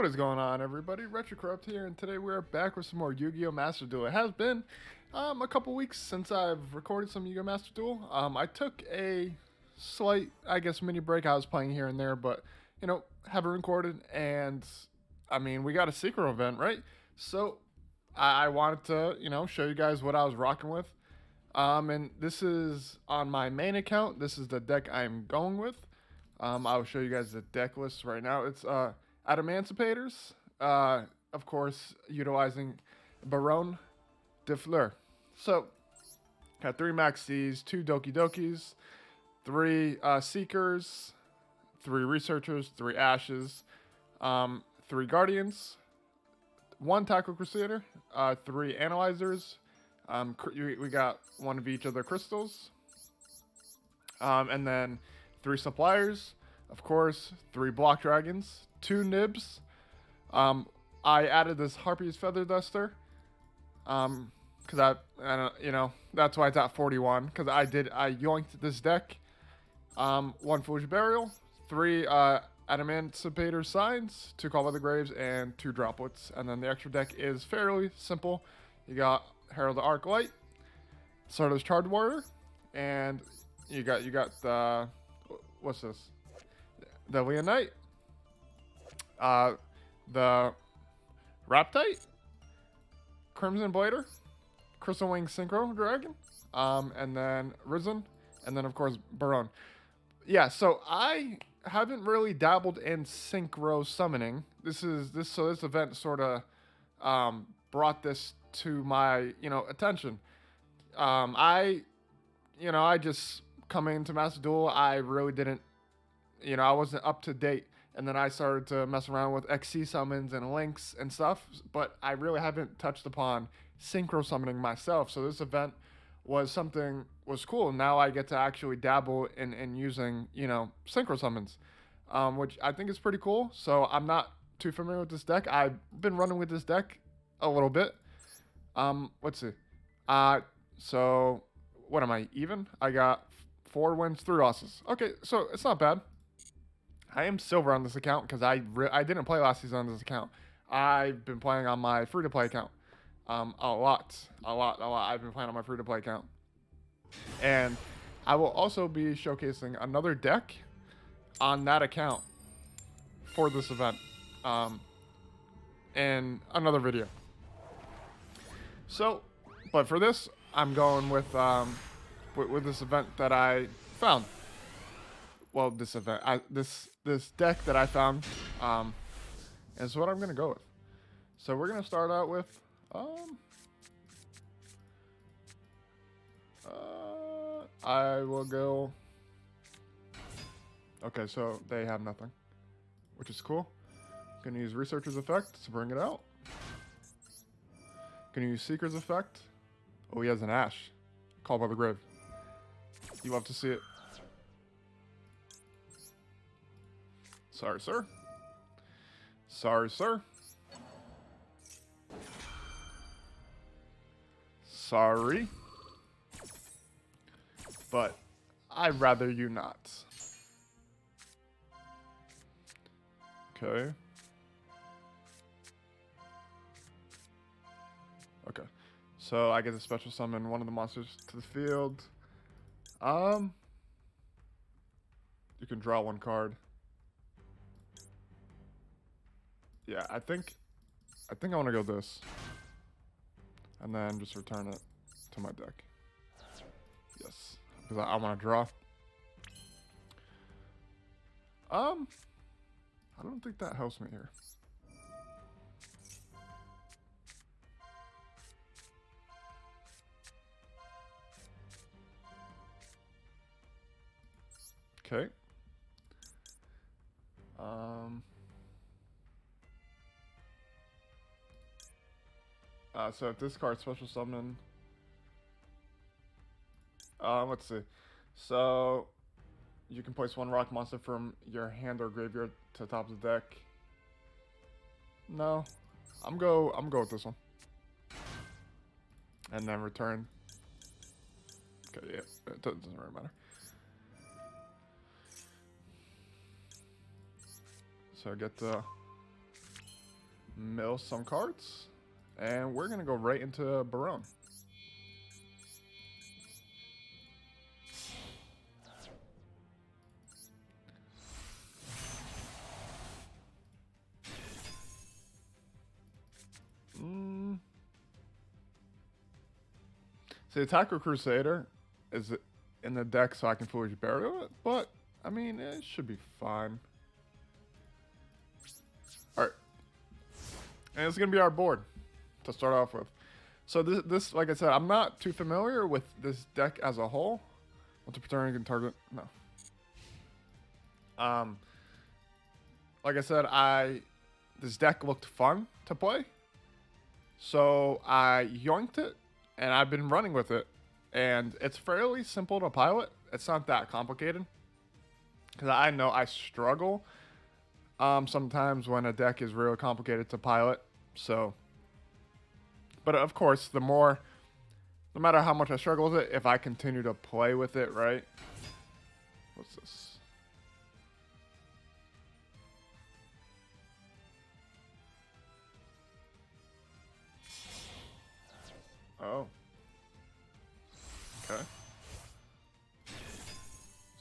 is going on, everybody? RetroCorrupt here, and today we're back with some more Yu-Gi-Oh! Master Duel. It has been a couple weeks since I've recorded some Yu-Gi-Oh! Master Duel. I took a slight, I guess, mini break. I was playing here and there, but, you know, haven't recorded, and, I mean, we got a Synchro event, right? So, I wanted to, you know, show you guys what I was rocking with. And this is on my main account. This is the deck I'm going with. I'll show you guys the deck list right now. It's Emancipators, of course, utilizing Baronne de Fleur. So, got 3 Maxis, 2 Doki Dokis, 3 Seekers, 3 Researchers, 3 Ashes, 3 Guardians, 1 Tackle Crusader, 3 Analyzers. We got 1 of each of the crystals, and then 3 Suppliers, of course, 3 Block Dragons, 2 Nibs. I added this Harpy's Feather Duster, because I don't, you know, that's why it's at 41, because I yoinked this deck. 1 Foolish Burial, 3 Emancipator Signs, 2 Call by the Graves, and 2 Droplets. And then the extra deck is fairly simple. You got Herald of Arc Light, Sardo's Charged Warrior, and you got the, what's this? The Leonite, the Raptite, Crimson Blader, Crystal Wing Synchro Dragon, and then Risen, and then of course Baronne. Yeah, so I haven't really dabbled in Synchro summoning. This event sort of brought this to my, you know, attention. I just coming into Master Duel, I really didn't, you know, I wasn't up to date. And then I started to mess around with XC summons and links and stuff, but I really haven't touched upon Synchro summoning myself. So this event was cool. Now I get to actually dabble in using, you know, Synchro summons, which I think is pretty cool. So I'm not too familiar with this deck. I've been running with this deck a little bit. Let's see. So what am I, even? I got 4 wins, 3 losses. Okay, so it's not bad. I am silver on this account because I didn't play last season on this account. I've been playing on my free-to-play account. A lot. I've been playing on my free-to-play account. And I will also be showcasing another deck on that account for this event in another video. So, but for this, I'm going with this event that I found. Well, this deck that I found is what I'm gonna go with. So we're gonna start out with I will go. Okay, so they have nothing, which is cool. Gonna use Researcher's Effect to bring it out. Gonna use Seeker's Effect. Oh, he has an Ash. Call by the Grave. You love to see it. Sorry, sir. Sorry, sir. Sorry. But I'd rather you not. Okay. Okay. So I get to special summon one of the monsters to the field. You can draw 1 card. Yeah, I think I want to go this. And then just return it to my deck. Yes. Because I want to draw. I don't think that helps me here. Okay. So if this card special summon, let's see. So you can place 1 rock monster from your hand or graveyard to the top of the deck. No, I'm go with this one, and then return. Okay, yeah, it doesn't really matter. So I get the mill some cards, and we're gonna go right into Baronne. The Attacker Crusader is in the deck so I can Foolish Burial it, but I mean, it should be fine. Alright. And it's going to be our board to start off with. So this, like I said, I'm not too familiar with this deck as a whole. Once per turn, you can target... No. Like I said, this deck looked fun to play. So I yoinked it, and I've been running with it. And it's fairly simple to pilot. It's not that complicated. Because I know I struggle sometimes when a deck is really complicated to pilot. So, but of course, no matter how much I struggle with it, if I continue to play with it, right? What's this? Oh. Okay.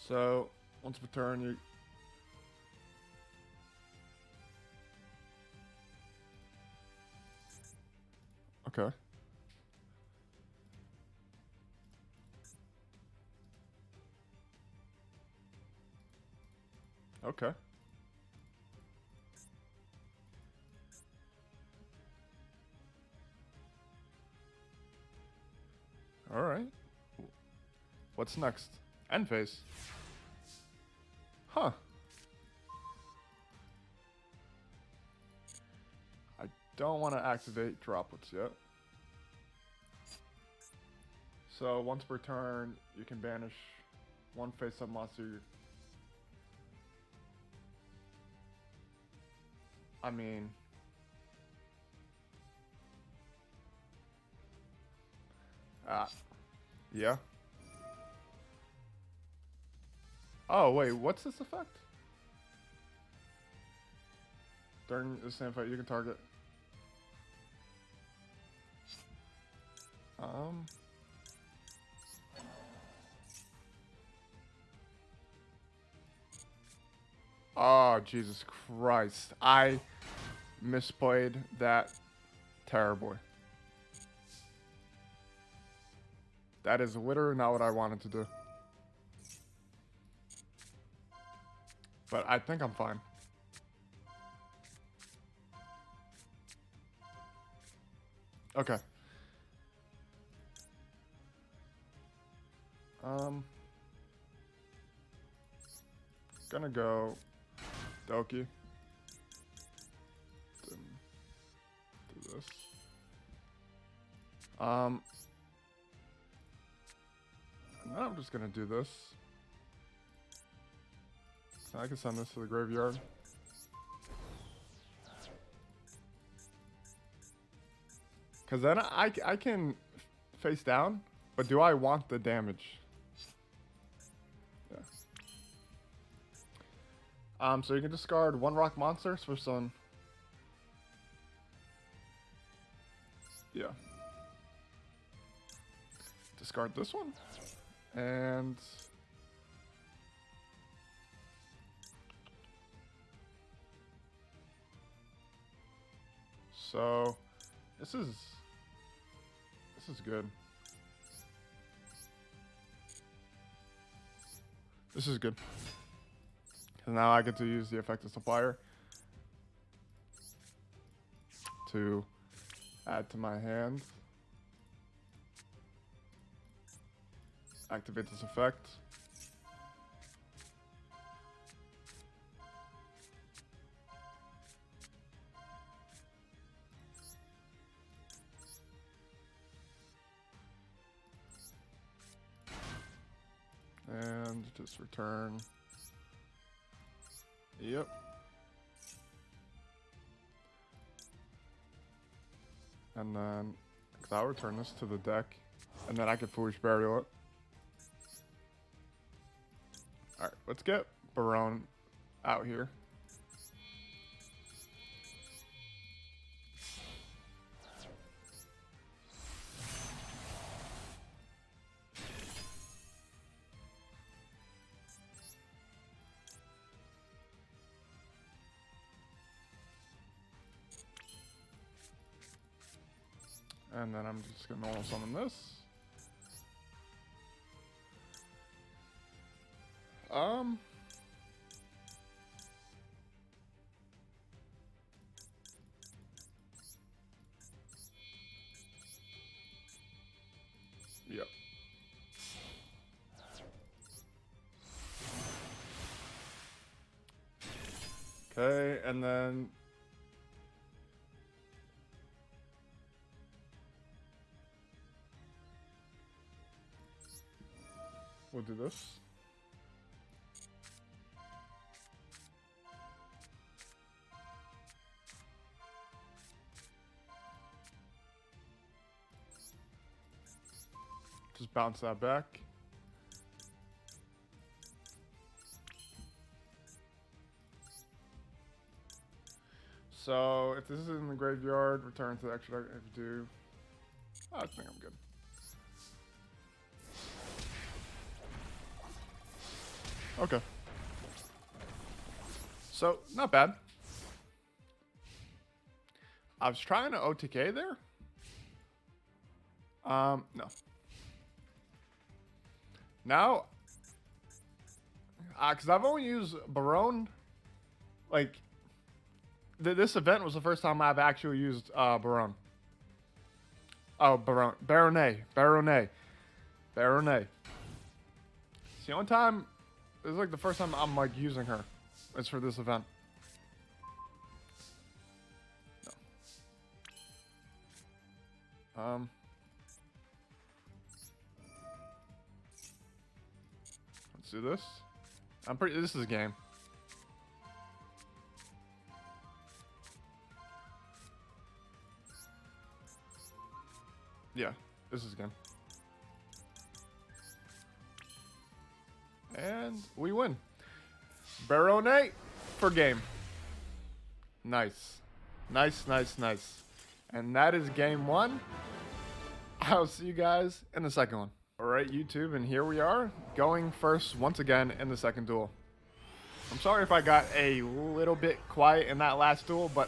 So, once per turn, you... Okay. Okay. All right. What's next? End phase. Huh. I don't want to activate droplets yet. So once per turn, you can banish one face-up monster. I mean... yeah. Oh, wait, what's this effect? During the same fight, you can target. Oh, Jesus Christ. I misplayed that terribly. That is literally not what I wanted to do. But I think I'm fine. Okay. Gonna go Doki. Then do this. Now I'm just gonna do this. So I can send this to the graveyard. Cause then I can face down, but do I want the damage? Yeah. So you can discard one rock monsters for some. Yeah. Discard this one. And so this is good. This is good. Cause now I get to use the effective supplier to add to my hand. Activate this effect. And just return. Yep. And then I'll return this to the deck. And then I can Foolish Burial it. Alright, let's get Baronne out here. And then I'm just gonna normal summon this. Yep. Okay, and then we'll do this. Just bounce that back. So if this is in the graveyard, return to the extra deck. If you do, I think I'm good. Okay. So not bad. I was trying to OTK there. No. Now, because I've only used Baronne, like, this event was the first time I've actually used Baronne. Oh, Baronne. It's the only time, this is like the first time I'm like using her. It's for this event. No. Let's do this. This is a game. Yeah, this is a game. And we win. Baronne for game. Nice. Nice. And that is game one. I'll see you guys in the second one. Alright, YouTube, and here we are, going first once again in the second duel. I'm sorry if I got a little bit quiet in that last duel, but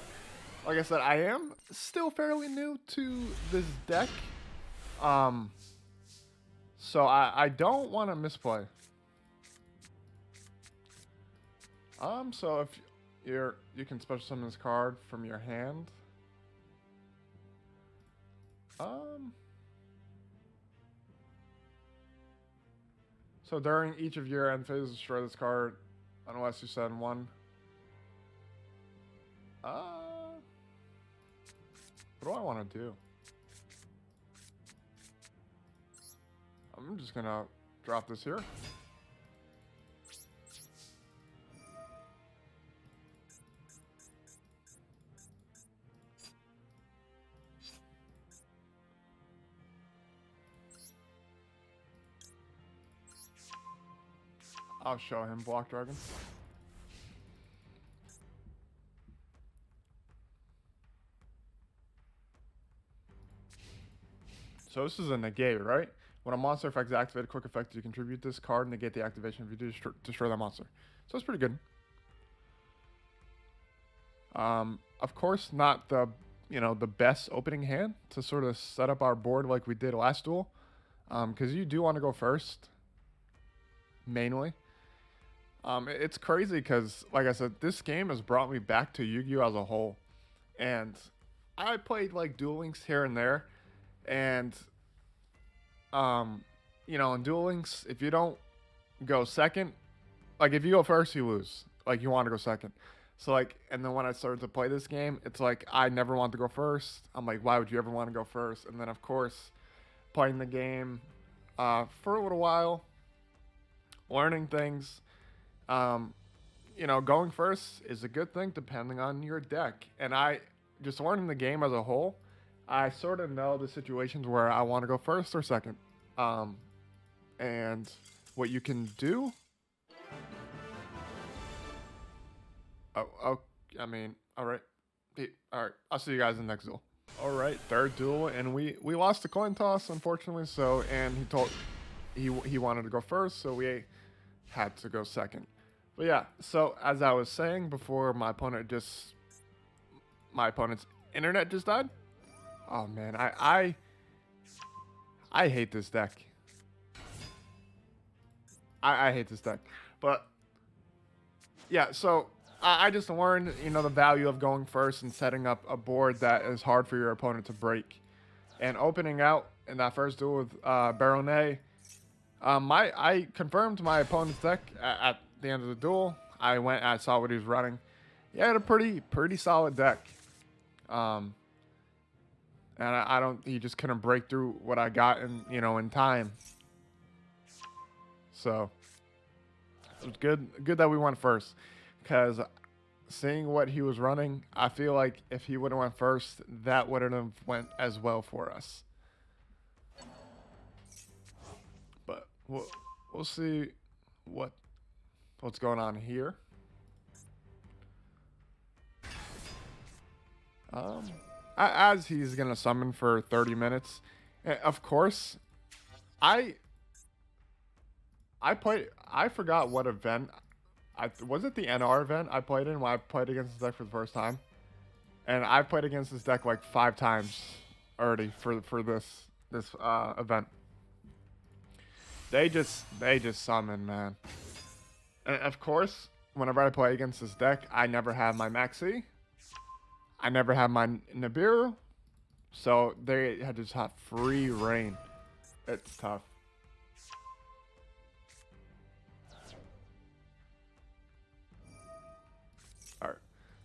like I said, I am still fairly new to this deck. So I don't want to misplay. So if you can special summon this card from your hand. So during each of your end phases, destroy this card unless you send one. What do I want to do? I'm just gonna drop this here. I'll show him Block Dragon. So this is a negate, right? When a monster effect is activated, quick effect, you contribute this card, negate the activation if you do destroy that monster. So it's pretty good. Of course, not the the best opening hand to sort of set up our board like we did last duel, because you do want to go first, mainly. It's crazy because, like I said, this game has brought me back to Yu-Gi-Oh as a whole, and I played like Duel Links here and there, and in Duel Links, if you don't go second, like if you go first, you lose. Like you want to go second. So like, and then when I started to play this game, it's like I never want to go first. I'm like, why would you ever want to go first? And then of course, playing the game for a little while, learning things. Going first is a good thing depending on your deck. And I just learning the game as a whole, I sort of know the situations where I want to go first or second. And what you can do. All right. All right. I'll see you guys in the next duel. All right, third duel, and we lost the coin toss, unfortunately. So, and he wanted to go first, so we had to go second. But yeah, so as I was saying before, my opponent's internet just died. Oh man, I hate this deck. I hate this deck. But yeah, so I just learned, you know, the value of going first and setting up a board that is hard for your opponent to break. And opening out in that first duel with Baronne, I confirmed my opponent's deck at the end of the duel. I went, I saw what he was running. He had a pretty solid deck. And I don't, he just couldn't break through what I got in, you know, in time. So it was good that we went first, because seeing what he was running, I feel like if he would have went first, that wouldn't have went as well for us. But we'll see what's going on here. As he's gonna summon for 30 minutes, of course, I played. I forgot what event. Was it the NR event I played in when I played against this deck for the first time? And I've played against this deck like 5 times already for this event. They just summon, man. And of course, whenever I play against this deck, I never have my Maxi. I never have my Nibiru. So they had just have free reign. It's tough. Alright.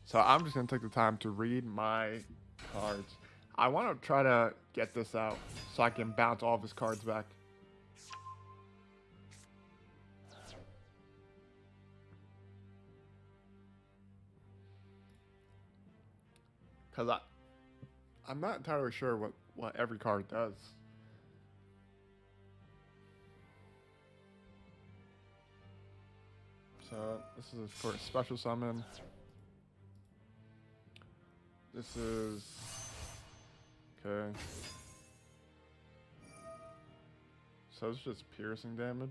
So I'm just going to take the time to read my cards. I want to try to get this out so I can bounce all of his cards back. Because I'm not entirely sure what every card does. So this is for a special summon. This is okay. So it's just piercing damage.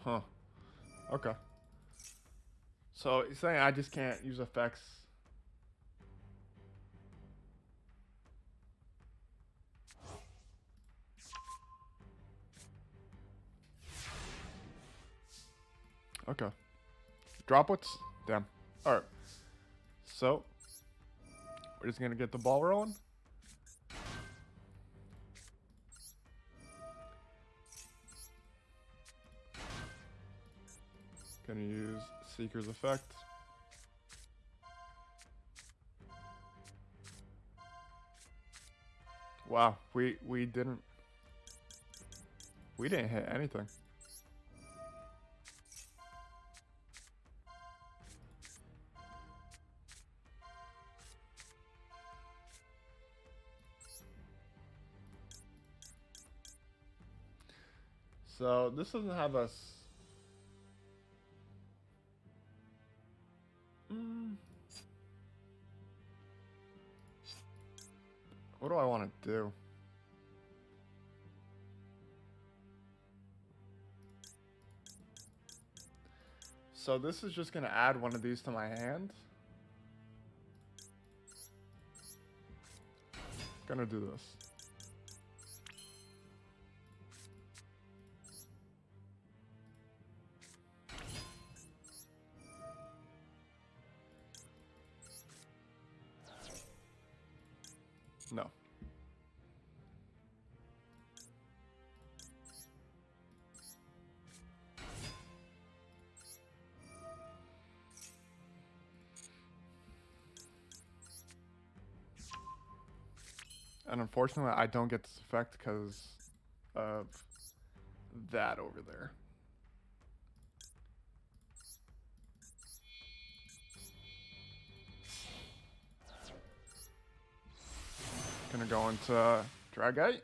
Huh. Okay. So you're saying I just can't use effects? Okay. Droplets? Damn. Alright. So, we're just gonna get the ball rolling. Gonna use Seeker's Effect. Wow, we didn't hit anything. So this doesn't have us. What do I want to do? So this is just going to add one of these to my hand. Gonna do this. No. And unfortunately, I don't get this effect because of that over there. Gonna go into Dragite.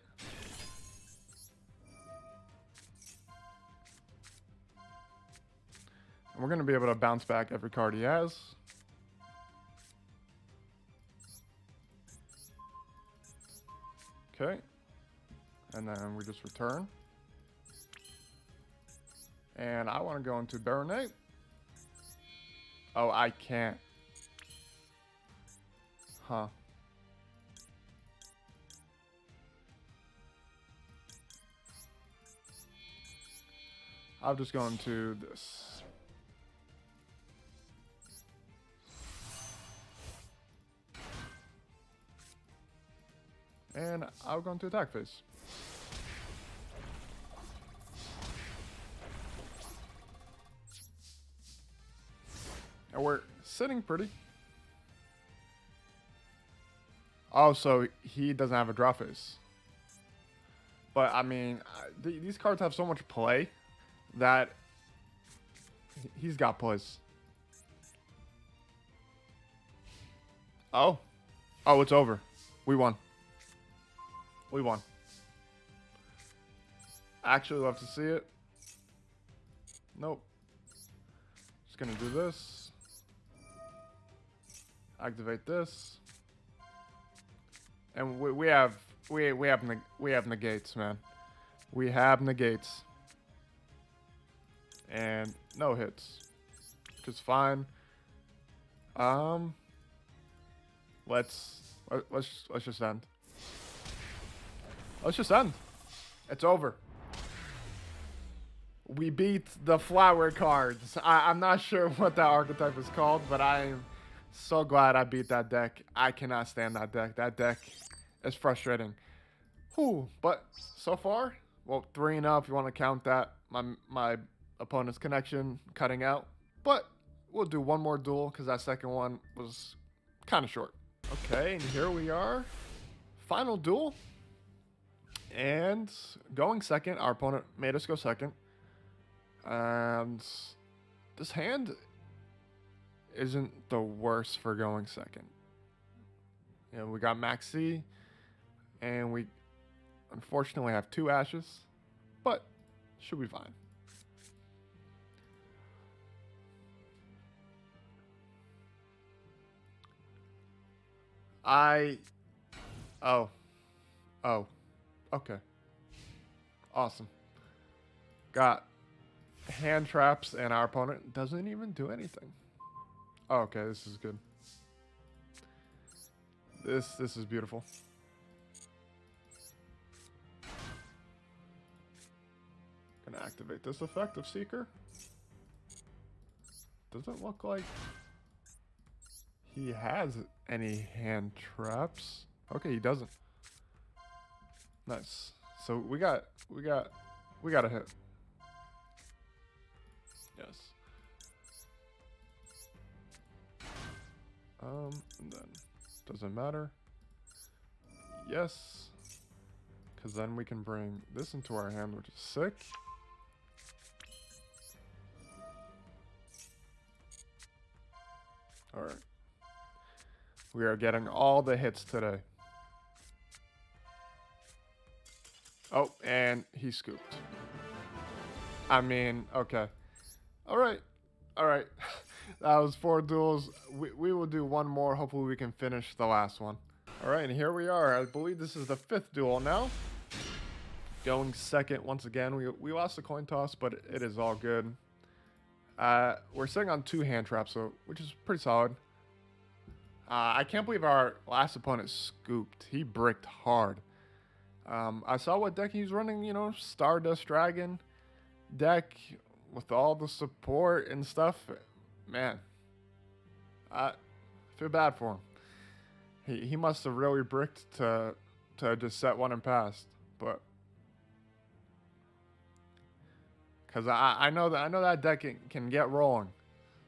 And we're gonna be able to bounce back every card he has. Okay. And then we just return. And I want to go into Baronne. Oh, I can't. Huh. I'll just go into this. And I'll go into attack phase. And we're sitting pretty. Oh, so he doesn't have a draw phase. But, I mean, these cards have so much play that he's got plays. Oh. Oh, it's over. We won. We won. Actually, love to see it. Nope. Just gonna do this. Activate this. And we have negates, man. We have negates. And no hits. Which is fine. Let's just end. Let's just end. It's over. We beat the flower cards. I'm not sure what that archetype is called, but I'm so glad I beat that deck. I cannot stand that deck. That deck is frustrating. Whew. But so far, well, 3-0 if you want to count that. My opponent's connection cutting out. But we'll do one more duel because that second one was kind of short. Okay, and here we are. Final duel. And going second, our opponent made us go second. And this hand isn't the worst for going second. You know, we got Maxi, and we unfortunately have 2 ashes, but should be fine. Oh. Okay. Awesome. Got hand traps, and our opponent doesn't even do anything. Oh, okay, this is good. This is beautiful. Gonna activate this effect of Seeker. Doesn't look like he has any hand traps. Okay, he doesn't. Nice. So we got a hit. Yes. And then doesn't matter. Yes. Cause then we can bring this into our hand, which is sick. Alright. We are getting all the hits today. Oh, and he scooped. I mean, okay. Alright. Alright. That was 4 duels. We will do one more. Hopefully we can finish the last one. Alright, and here we are. I believe this is the 5th duel now. Going second once again. We lost the coin toss, but it is all good. We're sitting on 2 hand traps, so which is pretty solid. I can't believe our last opponent scooped. He bricked hard. I saw what deck he was running, you know, Stardust Dragon deck with all the support and stuff. Man, I feel bad for him. He must have really bricked to just set one and passed, but because I know that deck can get rolling,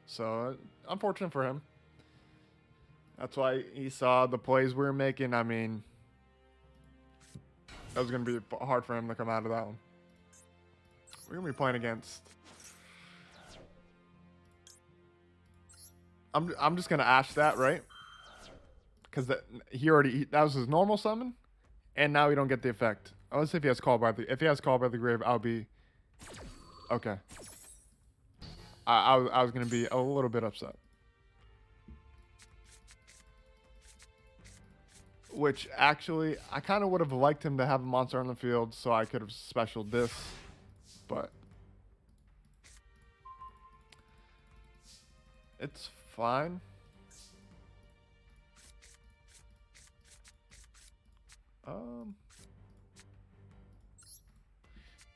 so unfortunate for him. That's why he saw the plays we were making. I mean, that was going to be hard for him to come out of that one. We're going to be playing against... I'm just going to ash that, right? Because that was his normal summon, and now we don't get the effect. Let's see if he has Call by the Grave, I'll be... Okay. I was going to be a little bit upset. Which actually, I kind of would have liked him to have a monster on the field so I could have specialed this. But it's fine.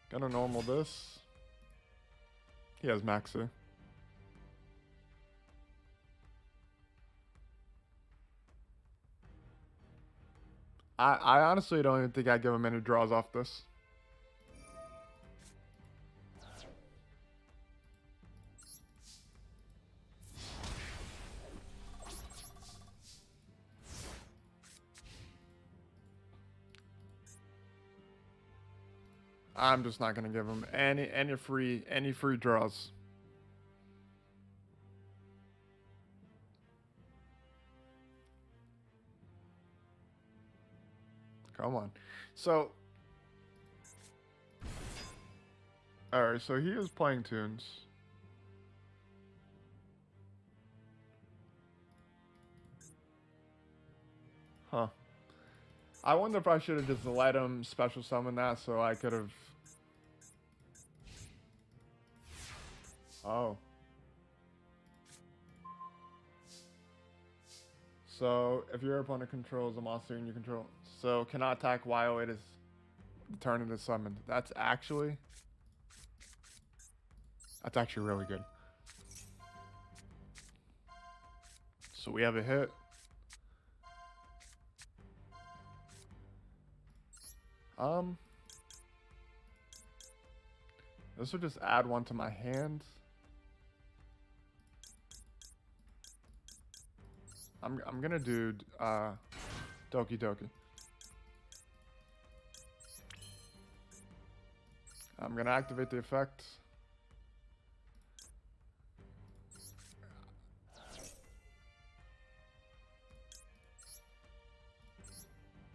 Gonna normal this. He has Maxi. I honestly don't even think I'd give him any draws off this. I'm just not gonna give him any free draws. Come on. So, alright, so he is playing tunes. Huh. I wonder if I should have just let him special summon that so I could have... Oh. So, if your opponent controls a monster and you control... So, cannot attack while it is the turn it is summoned. That's actually really good. So, we have a hit. This will just add one to my hand. I'm gonna do Doki Doki. I'm gonna activate the effect.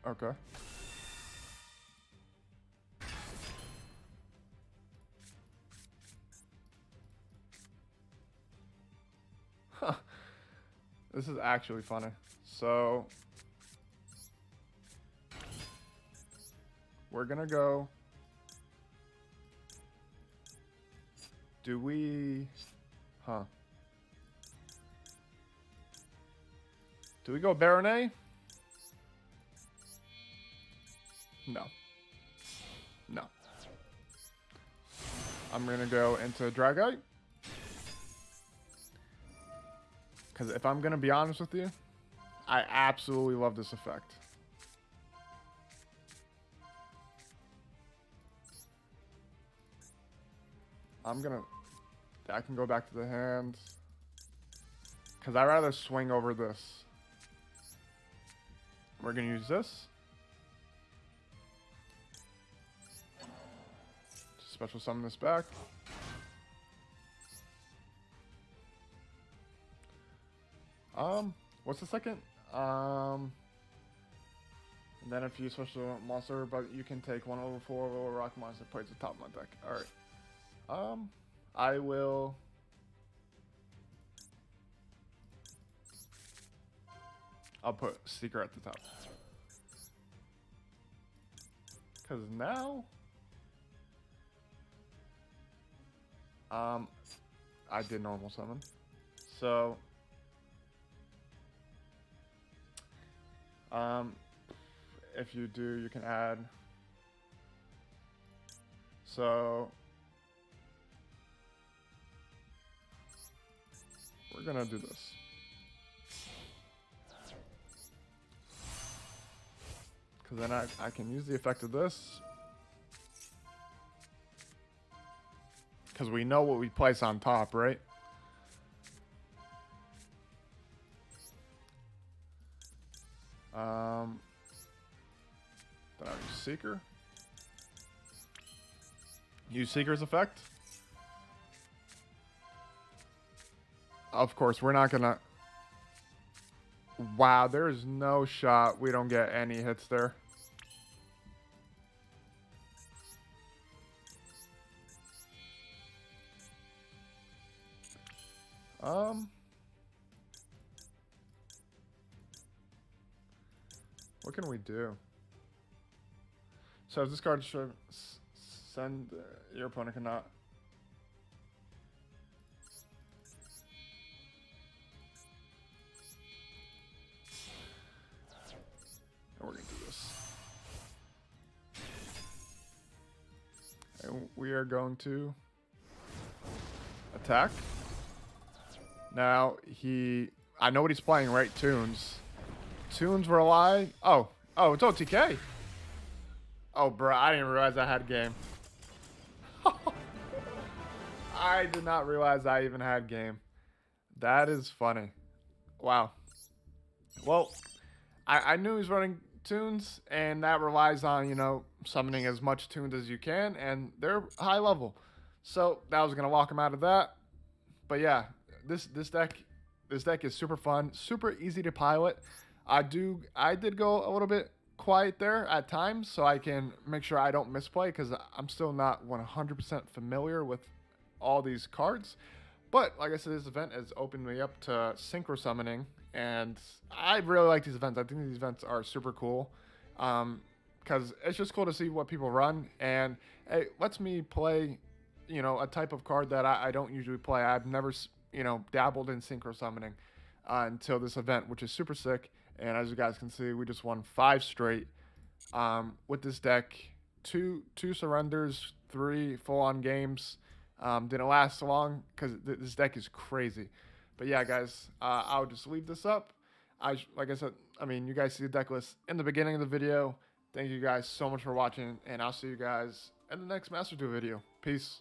Okay. Huh. This is actually funny. So we're gonna go. Do we? Huh. Do we go Baronne? No. No. I'm gonna go into Dragite. Because if I'm gonna be honest with you, I absolutely love this effect. I can go back to the hand. Because I'd rather swing over this. We're gonna use this. Special summon this back. What's the second? And then if you special monster, but you can take 1/4 of a rock monster plays the top of my deck. Alright. I will. I'll put Seeker at the top. Cause now I did normal summon. So if you do, you can add. So we're gonna do this. Because then I can use the effect of this. Because we know what we place on top, right? Then I use Seeker. Use Seeker's effect. Of course, we're not gonna... Wow, there is no shot we don't get any hits there. What can we do? So this card should send your opponent cannot. And we're gonna do this. And we are going to attack. Now I know what he's playing, right? Tunes. Tunes rely. Oh, it's OTK. Oh, bro, I didn't realize I had game. I did not realize I even had game. That is funny. Wow. Well, I knew he was running tunes, and that relies on, you know, summoning as much tunes as you can, and they're high level. So that was gonna lock him out of that. But yeah, this deck is super fun, super easy to pilot. I did go a little bit quiet there at times, so I can make sure I don't misplay, because I'm still not 100% familiar with all these cards. But like I said, this event has opened me up to synchro summoning, and I really like these events. I think these events are super cool, because it's just cool to see what people run, and it lets me play, you know, a type of card that I don't usually play. I've never, you know, dabbled in synchro summoning until this event, which is super sick. And as you guys can see, we just won 5 straight with this deck. Two surrenders, 3 full-on games. Didn't last long because this deck is crazy. But yeah, guys, I'll just leave this up. Like I said, I mean, you guys see the deck list in the beginning of the video. Thank you guys so much for watching, and I'll see you guys in the next Master Duel video. Peace.